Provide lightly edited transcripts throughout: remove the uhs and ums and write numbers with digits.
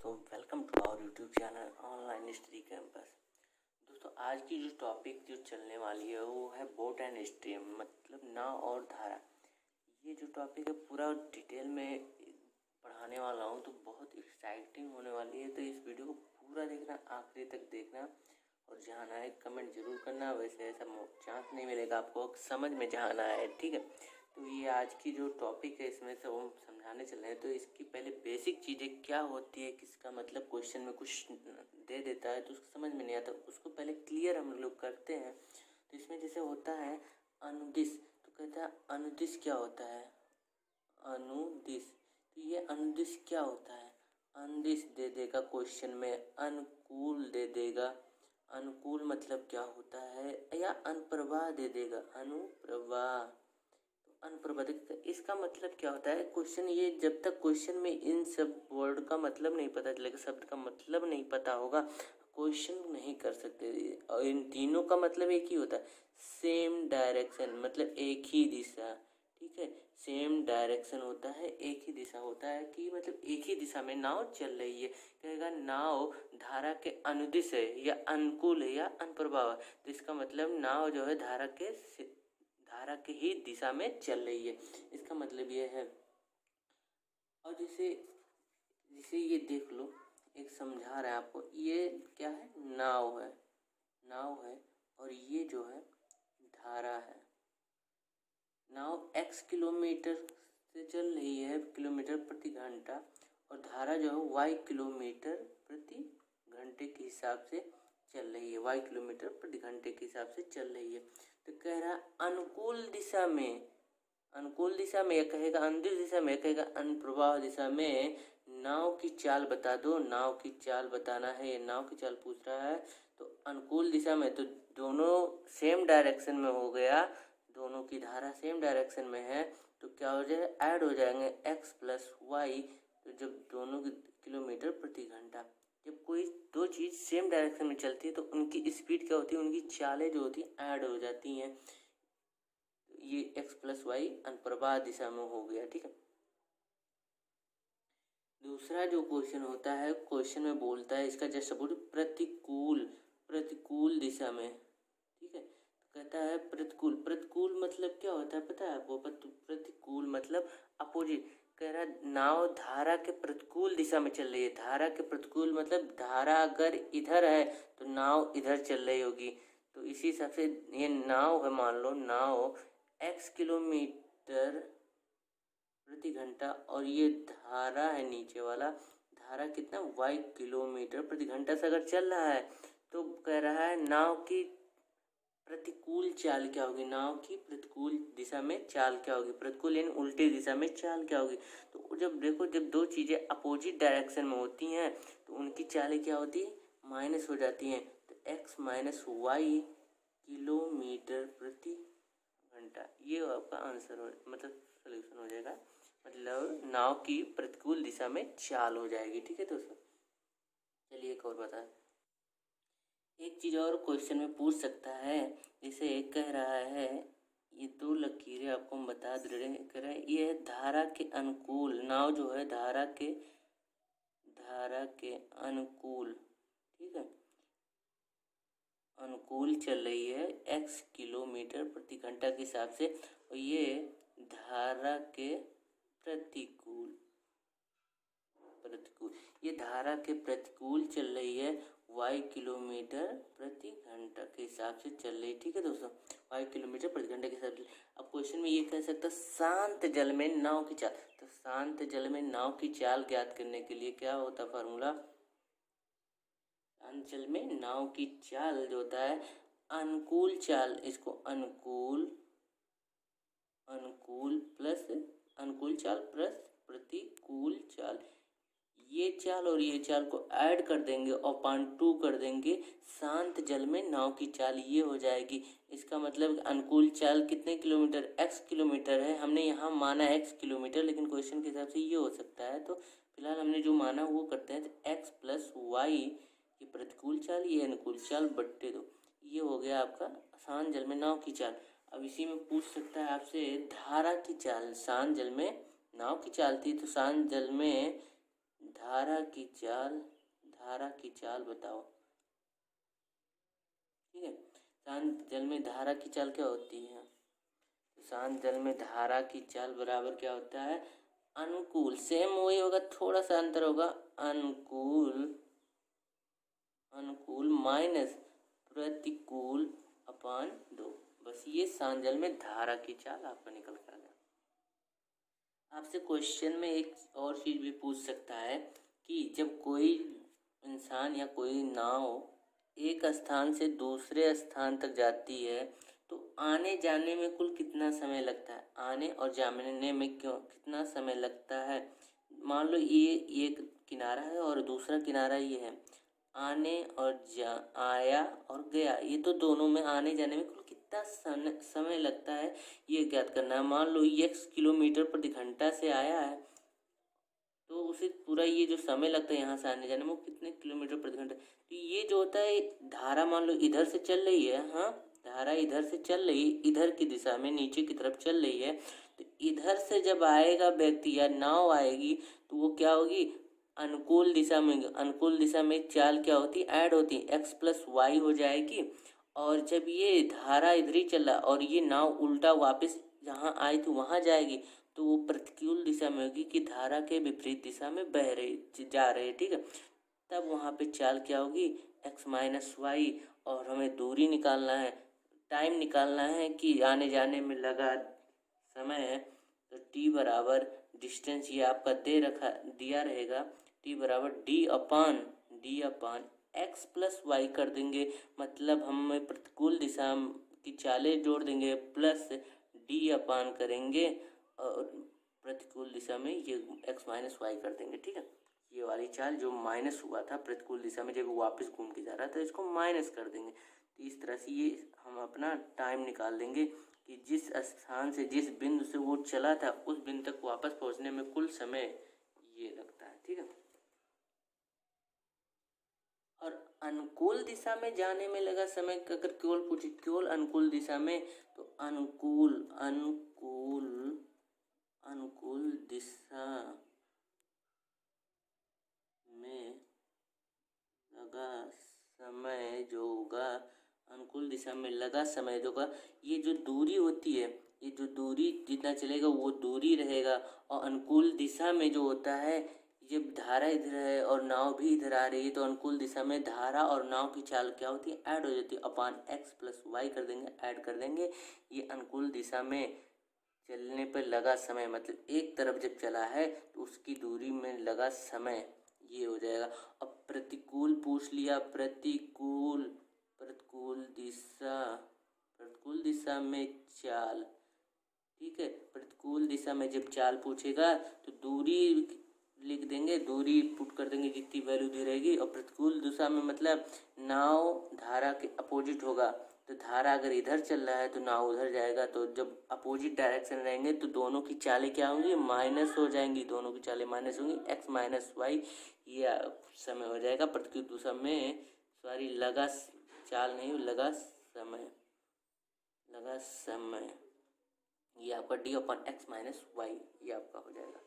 दोस्तों, welcome to our YouTube channel online study campus. दोस्तों, आज की जो टॉपिक जो चलने वाली है वो है बोट एंड स्ट्रीम, मतलब नाव और धारा। ये जो टॉपिक है पूरा डिटेल में पढ़ाने वाला हूँ, तो बहुत एक्साइटिंग होने वाली है। तो इस वीडियो को पूरा देखना, आखिरी तक देखना और जहाँ आए कमेंट जरूर करना। वैसे ऐसा चांस नहीं मिलेगा आपको समझ में जहाँ आए, ठीक है। तो ये आज की जो टॉपिक है इसमें से हम समझाने चल रहे हैं। तो इसकी पहले बेसिक चीज़ें क्या होती है, किसका मतलब क्वेश्चन में कुछ दे देता है तो उसको समझ में नहीं आता, उसको पहले क्लियर हम लोग करते हैं। तो इसमें जैसे होता है अनुदिश, तो कहता है अनुदिश क्या होता है, अनुदिश। तो ये अनुदिश क्या होता है, अनुदिश दे देगा क्वेश्चन में, अनुकूल दे देगा। अनुकूल मतलब क्या होता है, या अनुप्रवाह दे देगा, अनुप्रवाह। अनुप्रवाह इसका मतलब क्या होता है क्वेश्चन, ये जब तक क्वेश्चन में इन सब वर्ड का मतलब नहीं पता चलेगा, शब्द का मतलब नहीं पता होगा, क्वेश्चन नहीं कर सकते। और इन तीनों का मतलब एक ही होता है, सेम डायरेक्शन, मतलब एक ही दिशा, ठीक है। सेम डायरेक्शन होता है, एक ही दिशा होता है कि मतलब एक ही दिशा में नाव चल रही है। कहेगा नाव धारा के अनुदिश है, या अनुकूल है, या अनुप्रवाह। तो इसका मतलब नाव जो है धारा के ही दिशा में चल रही है, इसका मतलब ये है। और जिसे ये देख लो, एक समझा रहा है आपको, ये क्या है, नाव है, नाव है। और ये जो है धारा है। नाव x किलोमीटर से चल रही है, किलोमीटर प्रति घंटा, और धारा जो है y किलोमीटर प्रति घंटे के हिसाब से चल रही है, y किलोमीटर प्रति घंटे के हिसाब से चल रही है। तो कह रहा अनुकूल दिशा में, अनुकूल दिशा में कहेगा, अनुदिश दिशा में कहेगा, अनुप्रवाह दिशा में नाव की चाल बता दो। नाव की चाल बताना है, ये नाव की चाल पूछ रहा है। तो अनुकूल दिशा में तो दोनों सेम डायरेक्शन में हो गया, दोनों की धारा सेम डायरेक्शन में है, तो क्या हो जाएगा, ऐड हो जाएंगे x प्लस वाई। तो जब दोनों किलोमीटर प्रति घंटा, जब कोई दो चीज़ सेम डायरेक्शन में चलती है तो उनकी स्पीड क्या होती है, उनकी चालें जो होती हैं ऐड हो जाती हैं। ये x प्लस वाई अनुप्रवाह दिशा में हो गया, ठीक है। दूसरा जो क्वेश्चन होता है, क्वेश्चन में बोलता है इसका जस्ट सपोर्ट प्रतिकूल, प्रतिकूल दिशा में, ठीक है। तो कहता है प्रतिकूल, प्रतिकूल मतलब क्या होता है पता है आपको, प्रतिकूल मतलब अपोजिट। कह रहा है नाव धारा के प्रतिकूल दिशा में चल रही है। धारा के प्रतिकूल मतलब धारा अगर इधर है तो नाव इधर चल रही होगी। तो इसी हिसाब से ये नाव है, मान लो नाव x किलोमीटर प्रति घंटा, और ये धारा है नीचे वाला, धारा कितना y किलोमीटर प्रति घंटा से अगर चल रहा है, तो कह रहा है नाव की प्रतिकूल चाल क्या होगी, नाव की प्रतिकूल दिशा में चाल क्या होगी, प्रतिकूल यानी उल्टी दिशा में चाल क्या होगी। तो जब देखो, जब दो चीज़ें अपोजिट डायरेक्शन में होती हैं तो उनकी चालें क्या होती है, माइनस हो जाती हैं। तो x माइनस वाई किलोमीटर प्रति घंटा, ये आपका आंसर हो, मतलब सोल्यूशन हो जाएगा, मतलब नाव की प्रतिकूल दिशा में चाल हो जाएगी, ठीक है दोस्तों। चलिए एक और बता, एक चीज़ और क्वेश्चन में पूछ सकता है, जैसे कह रहा है, ये दो लकीरें आपको हम बता दे रहे हैं, कह रहे हैं ये धारा के अनुकूल, नाव जो है धारा के अनुकूल, ठीक है, अनुकूल चल रही है x किलोमीटर प्रति घंटा के हिसाब से, और ये धारा के प्रतिकूल, ये धारा के प्रतिकूल चल रही है, y किलोमीटर प्रति घंटा के हिसाब से चल रही है, ठीक है दोस्तों, y किलोमीटर प्रति घंटे के हिसाब से। अब क्वेश्चन में ये कह सकता है शांत जल में नाव की चाल, तो शांत जल में नाव की चाल ज्ञात करने के लिए क्या होता है फार्मूला, शांत जल में नाव की चाल जो होता है अनुकूल चाल, इसको अनुकूल प्लस अनुकूल चाल प्लस प्रतिकूल चाल, ये चाल और ये चाल को ऐड कर देंगे और 2 कर देंगे, शांत जल में नाव की चाल ये हो जाएगी। इसका मतलब अनुकूल चाल कितने किलोमीटर, x किलोमीटर है, हमने यहाँ माना x किलोमीटर, लेकिन क्वेश्चन के हिसाब से ये हो सकता है, तो फिलहाल हमने जो माना वो करते हैं। तो x प्लस वाई, ये प्रतिकूल चाल, ये अनुकूल चाल, बट्टे 2, ये हो गया आपका शांत जल में नाव की चाल। अब इसी में पूछ सकता है आपसे धारा की चाल, शांत जल में नाव की चाल थी, तो शांत जल में धारा की चाल बताओ। ठीक है, शांत जल में धारा की चाल क्या होती है? शांत जल में धारा की चाल बराबर क्या होता है? अनुकूल, सेम वही होगा, थोड़ा सा अंतर होगा, अनुकूल माइनस प्रतिकूल अपान 2। बस ये शांत जल में धारा की चाल आपका निकल कर आ गया। आपसे क्वेश्चन में एक और चीज भी पूछ सकता है कि जब कोई इंसान या कोई नाव एक स्थान से दूसरे स्थान तक जाती है तो आने जाने में कुल कितना समय लगता है? आने और जाने में कितना समय लगता है? मान लो ये एक किनारा है और दूसरा किनारा ये है, आने और आया और गया, ये तो दोनों में आने जाने में कुल कितना समय लगता है ये ज्ञात करना है। मान लो x किलोमीटर प्रति घंटा से आया है तो उसे पूरा ये जो समय लगता है यहाँ से आने जाने में वो कितने किलोमीटर प्रति घंटा। तो ये जो होता है धारा मान लो इधर से चल रही है, हाँ धारा इधर से चल रही है, इधर की दिशा में नीचे की तरफ चल रही है, तो इधर से जब आएगा व्यक्ति या नाव आएगी तो वो क्या होगी? अनुकूल दिशा में। अनुकूल दिशा में चाल क्या होती है? ऐड होती है, x प्लस वाई हो जाएगी। और जब ये धारा इधर ही चल रहा और ये नाव उल्टा वापस जहाँ आई थी वहाँ जाएगी तो वो प्रतिकूल दिशा में होगी कि धारा के विपरीत दिशा में बह रही जा रही है। ठीक है, तब वहाँ पे चाल क्या होगी? x minus y. और हमें दूरी निकालना है, टाइम निकालना है कि आने जाने में लगा समय है, तो t बराबर डिस्टेंस ये आपका दिया रहेगा, t बराबर डी अपान x प्लस वाई कर देंगे। मतलब हम प्रतिकूल दिशा की चालें जोड़ देंगे प्लस डी अपान करेंगे और प्रतिकूल दिशा में ये x माइनस वाई कर देंगे। ठीक है, ये वाली चाल जो माइनस हुआ था प्रतिकूल दिशा में जब वापस घूम के जा रहा था इसको माइनस कर देंगे। तो इस तरह से ये हम अपना टाइम निकाल देंगे कि जिस स्थान से जिस बिंदु से वो चला था उस बिंदु तक वापस पहुंचने में कुल समय ये लगता है। ठीक है, और अनुकूल दिशा में जाने में लगा समय अगर केवल पूछे केवल अनुकूल दिशा में तो अनुकूल दिशा में लगा समय जो होगा, अनुकूल दिशा में लगा समय जो होगा, ये जो दूरी होती है, ये जो दूरी जितना चलेगा वो दूरी रहेगा। और अनुकूल दिशा में जो होता है, जब धारा इधर है और नाव भी इधर आ रही है तो अनुकूल दिशा में धारा और नाव की चाल क्या होती है? ऐड हो जाती है, अपान x प्लस वाई कर देंगे, ऐड कर देंगे। ये अनुकूल दिशा में चलने पर लगा समय, मतलब एक तरफ जब चला है तो उसकी दूरी में लगा समय ये हो जाएगा। अब प्रतिकूल पूछ लिया, प्रतिकूल दिशा में चाल। ठीक है, प्रतिकूल दिशा में जब चाल पूछेगा तो दूरी लिख देंगे, दूरी पुट कर देंगे जितनी वैल्यू दी रहेगी। और प्रतिकूल दिशा में मतलब नाव धारा के अपोजिट होगा, तो धारा अगर इधर चल रहा है तो नाव उधर जाएगा। तो जब अपोजिट डायरेक्शन रहेंगे तो दोनों की चालें क्या होंगी? माइनस हो जाएंगी, दोनों की चालें माइनस होंगी, x माइनस वाई ये समय हो जाएगा। प्रतिकूल दिशा में लगा चाल नहीं, लगा समय ये आपका डी अपन x माइनस वाई ये आपका हो जाएगा।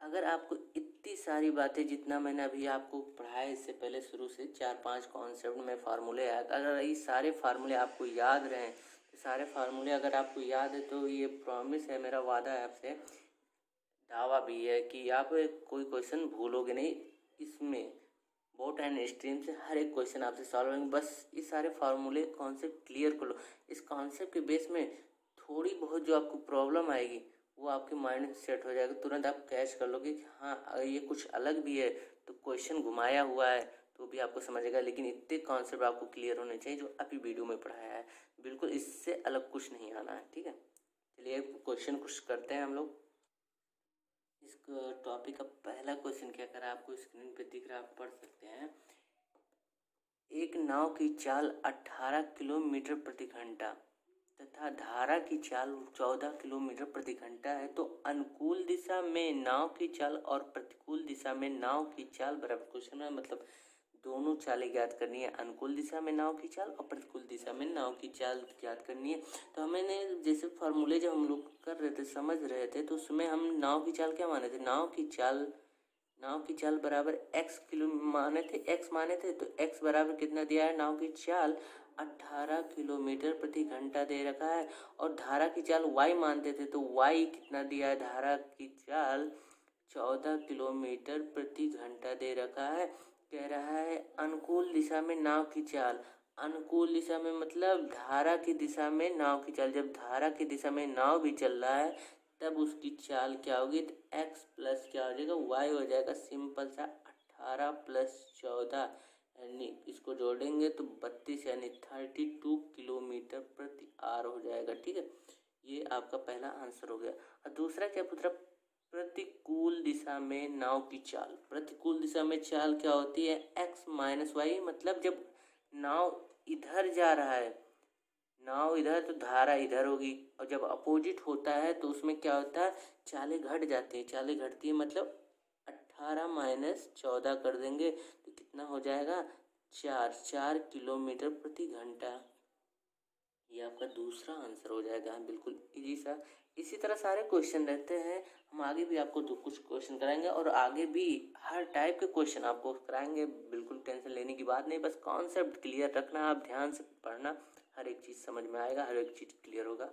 अगर आपको इतनी सारी बातें जितना मैंने अभी आपको पढ़ाया इससे पहले शुरू से 4-5 कॉन्सेप्ट में फार्मूले आए, अगर ये सारे फार्मूले आपको याद रहें, तो सारे फार्मूले अगर आपको याद है तो ये प्रॉमिस है, मेरा वादा है आपसे, दावा भी है कि आप कोई क्वेश्चन भूलोगे नहीं। इसमें बोट एंड स्ट्रीम से हर एक क्वेश्चन आपसे सॉल्व होंगे। बस ये सारे फार्मूले कॉन्सेप्ट क्लियर कर लो। इस कॉन्सेप्ट के बेस में थोड़ी बहुत जो आपको प्रॉब्लम आएगी वो आपके माइंड में सेट हो जाएगा, तुरंत आप कैच कर लोगे कि हाँ अगर ये कुछ अलग भी है तो क्वेश्चन घुमाया हुआ है तो भी आपको समझेगा। लेकिन इतने कॉन्सेप्ट आपको क्लियर होने चाहिए जो अभी वीडियो में पढ़ाया है, बिल्कुल इससे अलग कुछ नहीं आना है। ठीक है, चलिए क्वेश्चन कुछ करते हैं हम लोग। इस टॉपिक का पहला क्वेश्चन क्या कर रहा है, आपको स्क्रीन पे दिख रहा है, आप पढ़ सकते हैं। एक नाव की चाल 18 किलोमीटर प्रति घंटा तथा धारा की चाल 14 किलोमीटर प्रति घंटा है, तो अनुकूल दिशा में नाव की चाल और प्रतिकूल दिशा में नाव की चाल बराबर। क्वेश्चन में मतलब दोनों चालें ज्ञात करनी है, अनुकूल दिशा में नाव की चाल और प्रतिकूल दिशा में नाव की चाल ज्ञात करनी है। तो हमने जैसे फार्मूले जब हम लोग कर रहे थे समझ रहे थे तो उसमें हम नाव की चाल क्या माने थे? नाव की नाव की चाल बराबर x किलो माने थे तो x बराबर कितना दिया है, नाव की चाल 18 किलोमीटर प्रति घंटा दे रखा है। और धारा की चाल y मानते थे तो y कितना दिया है, धारा की चाल 14 किलोमीटर प्रति घंटा दे रखा है। कह रहा है अनुकूल दिशा में नाव की चाल, अनुकूल दिशा में मतलब धारा की दिशा में नाव की चाल, जब धारा की दिशा में नाव भी चल रहा है तब उसकी चाल क्या होगी, तो x प्लस क्या हो जाएगा, y हो जाएगा। सिंपल सा 18 प्लस 14 यानी इसको जोड़ेंगे तो 32 यानी 32 किलोमीटर प्रति आवर हो जाएगा। ठीक है, ये आपका पहला आंसर हो गया। और दूसरा क्या पूछ रहा, प्रतिकूल दिशा में नाव की चाल। प्रतिकूल दिशा में चाल क्या होती है, x माइनस वाई, मतलब जब नाव इधर जा रहा है, नाव इधर तो धारा इधर होगी, और जब अपोजिट होता है तो उसमें क्या होता है, चालें घट जाती है। चालें घटती है मतलब 18 माइनस 14 कर देंगे तो कितना हो जाएगा, 4 किलोमीटर प्रति घंटा। ये आपका दूसरा आंसर हो जाएगा। बिल्कुल इजी सा। इसी तरह सारे क्वेश्चन रहते हैं, हम आगे भी आपको कुछ क्वेश्चन कराएंगे और आगे भी हर टाइप के क्वेश्चन आपको कराएंगे। बिल्कुल टेंशन लेने की बात नहीं, बस कॉन्सेप्ट क्लियर रखना, आप ध्यान से पढ़ना, हर एक चीज़ समझ में आएगा, हर एक चीज़ क्लियर होगा,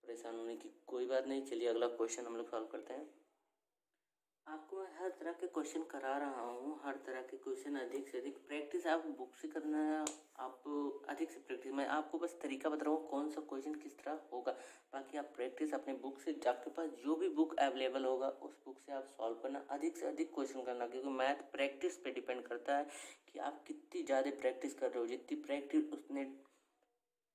परेशान होने की कोई बात नहीं। चलिए अगला क्वेश्चन हम लोग सॉल्व करते हैं। आपको मैं हर तरह के क्वेश्चन करा रहा हूँ, हर तरह के क्वेश्चन अधिक से अधिक प्रैक्टिस आप बुक से करना है, आप अधिक से प्रैक्टिस। मैं आपको बस तरीका बता रहा हूँ कौन सा क्वेश्चन किस तरह होगा, बाकी आप प्रैक्टिस अपने बुक से, आपके पास जो भी बुक अवेलेबल होगा उस बुक से आप सॉल्व करना, अधिक से अधिक क्वेश्चन करना, क्योंकि मैथ प्रैक्टिस पे डिपेंड करता है कि आप कितनी ज़्यादा प्रैक्टिस कर रहे हो। जितनी प्रैक्टिस उतने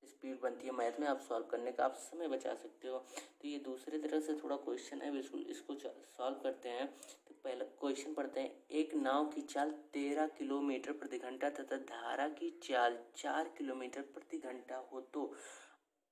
स्पीड बनती है मैथ में, आप सॉल्व करने का आप समय बचा सकते हो। तो ये दूसरे तरह से थोड़ा क्वेश्चन है, बिल्कुल इसको सॉल्व करते हैं। तो पहला क्वेश्चन पढ़ते हैं। एक नाव की चाल 13 किलोमीटर प्रति घंटा तथा धारा की चाल 4 किलोमीटर प्रति घंटा हो तो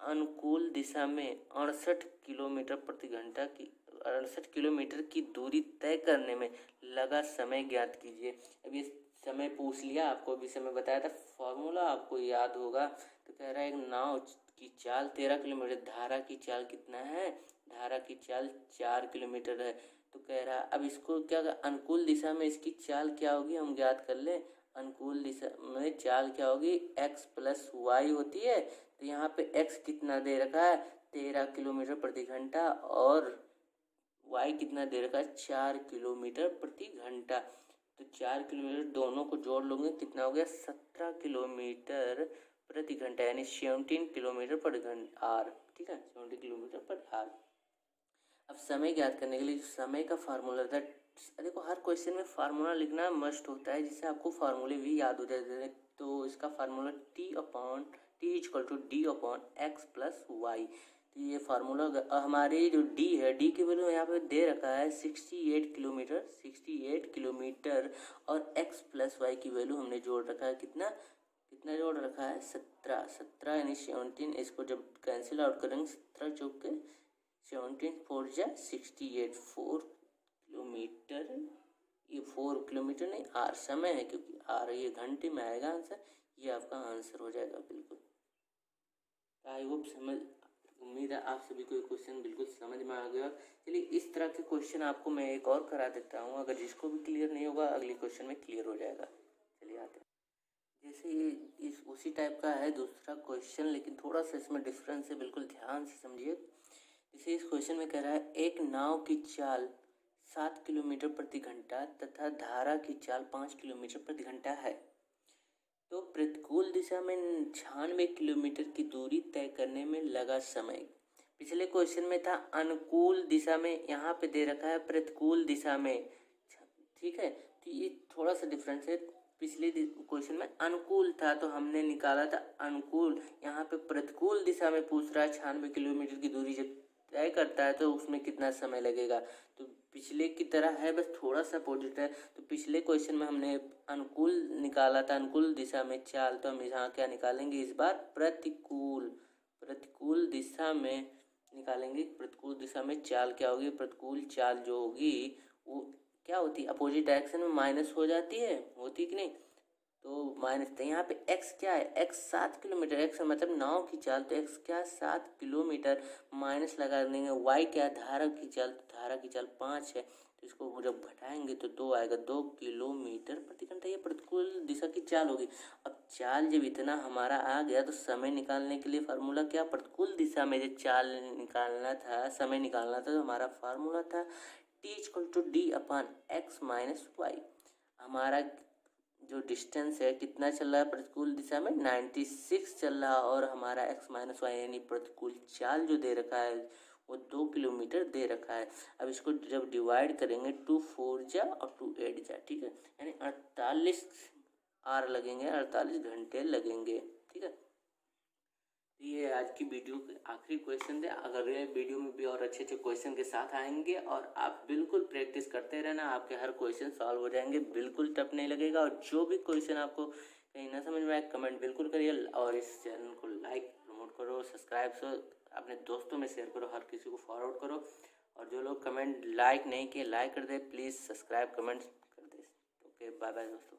अनुकूल दिशा में 68 किलोमीटर प्रति घंटा की 68 किलोमीटर की दूरी तय करने में लगा समय ज्ञात कीजिए। अब ये समय पूछ लिया, आपको अभी समय बताया था, फॉर्मूला आपको याद होगा। तो कह रहा है एक नाव की चाल 13 किलोमीटर, धारा की चाल कितना है, धारा की चाल 4 किलोमीटर है। तो कह रहा अब इसको क्या, अनुकूल दिशा में इसकी चाल क्या होगी, हम ज्ञात कर ले। अनुकूल दिशा में चाल क्या होगी, x प्लस वाई होती है। तो यहाँ पे x कितना दे रखा है, 13 किलोमीटर प्रति घंटा, और y कितना दे रखा है, 4 किलोमीटर प्रति घंटा। तो 4 किलोमीटर दोनों को जोड़ लोगे कितना हो गया, 17 किलोमीटर प्रति घंटा, यानी 17 किलोमीटर पर आवर। ठीक है, 17 किलोमीटर पर आवर। अब समय ज्ञात करने के लिए समय का फार्मूला था, देखो हर क्वेश्चन में फार्मूला लिखना मस्ट होता है, जिससे आपको फार्मूले भी याद हो जाते हैं। तो इसका formula t equal to d upon x plus y. तो ये फार्मूला हमारे जो डी है, डी की वैल्यू यहाँ पे दे रखा है 68 किलोमीटर, और एक्स प्लस वाई की वैल्यू हमने जोड़ रखा है, कितना जोड़ रखा है, 17 यानी 17। इसको जब कैंसिल आउट करेंगे 17 चौक के 17 4 जा 68, 4 किलोमीटर, ये 4 किलोमीटर नहीं आर समय है, क्योंकि आर ये घंटे में आएगा आंसर, ये आपका आंसर हो जाएगा। बिल्कुल आई होप समझ, उम्मीद है आप सभी को ये क्वेश्चन बिल्कुल समझ में आ गया। चलिए इस तरह के क्वेश्चन आपको मैं एक और करा देता हूँ, अगर जिसको भी क्लियर नहीं होगा अगले क्वेश्चन में क्लियर हो जाएगा। चलिए आते हैं, जैसे ये इस उसी टाइप का है दूसरा क्वेश्चन, लेकिन थोड़ा सा इसमें डिफरेंस है, बिल्कुल ध्यान से समझिए। जैसे इस क्वेश्चन में कह रहा है एक नाव की चाल 7 किलोमीटर प्रति घंटा तथा धारा की चाल 5 किलोमीटर प्रति घंटा है, तो प्रतिकूल दिशा में 96 किलोमीटर की दूरी तय करने में लगा समय। पिछले क्वेश्चन में था अनुकूल दिशा में, यहाँ पे दे रखा है प्रतिकूल दिशा में। ठीक है, तो ये थोड़ा सा डिफरेंस है। पिछले क्वेश्चन में अनुकूल था तो हमने निकाला था अनुकूल, यहाँ पे प्रतिकूल दिशा में पूछ रहा है 96 किलोमीटर की दूरी जब तय करता है तो उसमें कितना समय लगेगा। तो पिछले की तरह है, बस थोड़ा सा अपोजिट है। तो पिछले क्वेश्चन में हमने अनुकूल निकाला था, अनुकूल दिशा में चाल, तो हम यहाँ क्या निकालेंगे इस बार, प्रतिकूल दिशा में निकालेंगे। प्रतिकूल दिशा में चाल क्या होगी, प्रतिकूल चाल जो होगी वो क्या होती है, अपोजिट डायरेक्शन में माइनस हो जाती है, होती कि नहीं, तो माइनस। तो यहाँ पे x क्या है, x 7 किलोमीटर, x मतलब नाव की चाल, तो x क्या 7 किलोमीटर, माइनस लगा देंगे। y क्या है, धारा की चाल, तो धारा की चाल 5 है, तो इसको जब घटाएंगे तो 2 आएगा, 2 किलोमीटर प्रति घंटा, ये प्रतिकूल दिशा की चाल होगी। अब चाल जब इतना हमारा आ गया तो समय निकालने के लिए फार्मूला क्या, प्रतिकूल दिशा में जो चाल निकालना था, समय निकालना था, तो हमारा फार्मूला था T=D/x-y। हमारा जो डिस्टेंस है कितना चल रहा है प्रतिकूल दिशा में, 96 चल रहा, और हमारा x-y यानी प्रतिकूल चाल जो दे रखा है वो 2 किलोमीटर दे रखा है। अब इसको जब डिवाइड करेंगे 2 4 जा और 2 8 जा, ठीक है, यानी 48 आवर लगेंगे, 48 घंटे लगेंगे, ठीक है। ये आज की वीडियो के आखिरी क्वेश्चन थे। अगर ये वीडियो में भी और अच्छे अच्छे क्वेश्चन के साथ आएंगे और आप बिल्कुल प्रैक्टिस करते रहना, आपके हर क्वेश्चन सॉल्व हो जाएंगे, बिल्कुल टफ नहीं लगेगा। और जो भी क्वेश्चन आपको कहीं ना समझ में आए कमेंट बिल्कुल करिए, और इस चैनल को लाइक प्रमोट करो, सब्सक्राइब अपने दोस्तों में शेयर करो, हर किसी को फॉरवर्ड करो। और जो लोग कमेंट लाइक नहीं किए लाइक कर दे, प्लीज़ सब्सक्राइब कमेंट कर दे। ओके, बाय बाय दोस्तों।